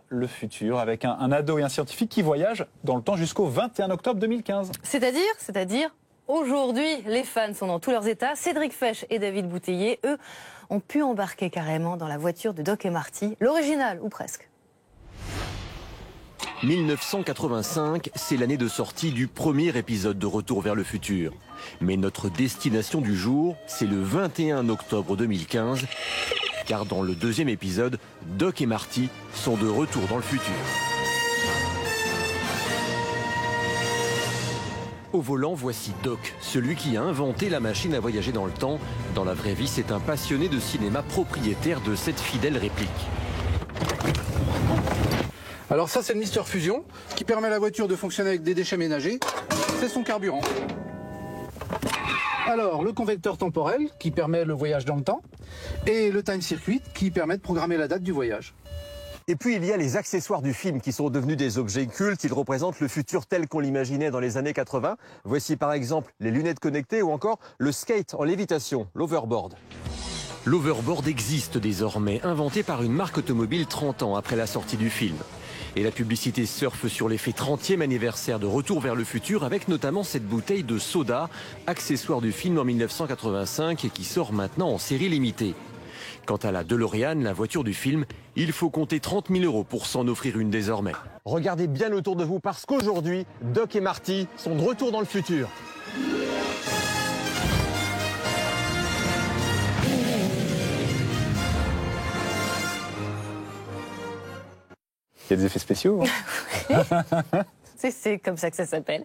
Le futur avec un ado et un scientifique qui voyagent dans le temps jusqu'au 21 octobre 2015. C'est-à-dire aujourd'hui, les fans sont dans tous leurs états. Cédric Fesch et David Bouteiller, eux, ont pu embarquer carrément dans la voiture de Doc et Marty, l'original ou presque. 1985, c'est l'année de sortie du premier épisode de Retour vers le futur. Mais notre destination du jour, c'est le 21 octobre 2015, car dans le deuxième épisode, Doc et Marty sont de retour dans le futur. Au volant, voici Doc, celui qui a inventé la machine à voyager dans le temps. Dans la vraie vie, c'est un passionné de cinéma propriétaire de cette fidèle réplique. Alors ça, c'est le Mister Fusion qui permet à la voiture de fonctionner avec des déchets ménagers. C'est son carburant. Alors, le convecteur temporel qui permet le voyage dans le temps et le time circuit qui permet de programmer la date du voyage. Et puis il y a les accessoires du film qui sont devenus des objets cultes. Ils représentent le futur tel qu'on l'imaginait dans les années 80. Voici par exemple les lunettes connectées ou encore le skate en lévitation, l'overboard. L'overboard existe désormais, inventé par une marque automobile 30 ans après la sortie du film. Et la publicité surfe sur l'effet 30e anniversaire de Retour vers le futur avec notamment cette bouteille de soda, accessoire du film en 1985 et qui sort maintenant en série limitée. Quant à la DeLorean, la voiture du film, il faut compter 30 000 € pour s'en offrir une désormais. Regardez bien autour de vous parce qu'aujourd'hui, Doc et Marty sont de retour dans le futur. Il y a des effets spéciaux. C'est comme ça que ça s'appelle.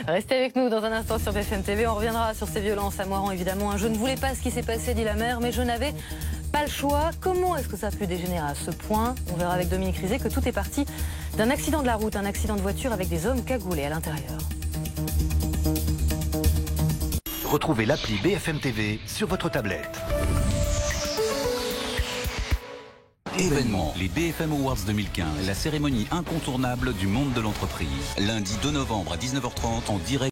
Restez avec nous dans un instant sur BFM TV. On reviendra sur ces violences à Moiran, évidemment. Je ne voulais pas ce qui s'est passé, dit la mère, mais je n'avais pas le choix. Comment est-ce que ça a pu dégénérer à ce point? On verra avec Dominique Rizet que tout est parti d'un accident de la route, un accident de voiture avec des hommes cagoulés à l'intérieur. Retrouvez l'appli BFM TV sur votre tablette. Événement, les BFM Awards 2015, la cérémonie incontournable du monde de l'entreprise. Lundi 2 novembre à 19h30 en direct.